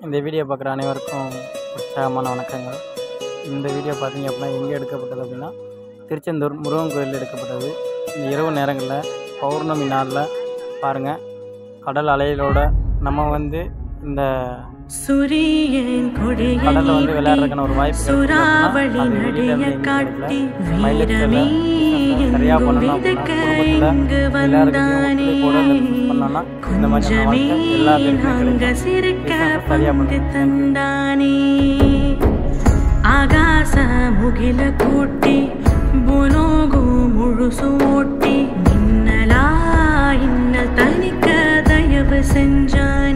இந்த வீடியோ பார்க்குற அனைவருக்கும் உற்சாகமான வணக்கங்கள். இந்த வீடியோ பார்த்தீங்க அப்படின்னா எங்கே எடுக்கப்பட்டது அப்படின்னா திருச்செந்தூர் முருகன் கோயிலில் எடுக்கப்பட்டது. இந்த இரவு நேரங்களில் பௌர்ணமி நாளில் பாருங்கள், கடல் அலைகளோட நம்ம வந்து இந்த கடலில் வந்து விளையாடுறதுக்கான ஒரு வாய்ப்பு சரியாக பண்ணணும் அப்படின்னா குடும்பத்தில் எல்லாருக்கும் கூட பண்ணோன்னா இந்த மாதிரி எல்லா பேருக்குமே சரியாக பண்ணணும். ಆಗಾಸ ಮುಗಿಲ ಕೂಟಿ ಬುನೋಗು ಮುಳುಸು ಓಟಿ ನಿನ್ನಲಾ ಇನ್ನಲ್ ತನಿಕ ದಯவு செஞ்சாய்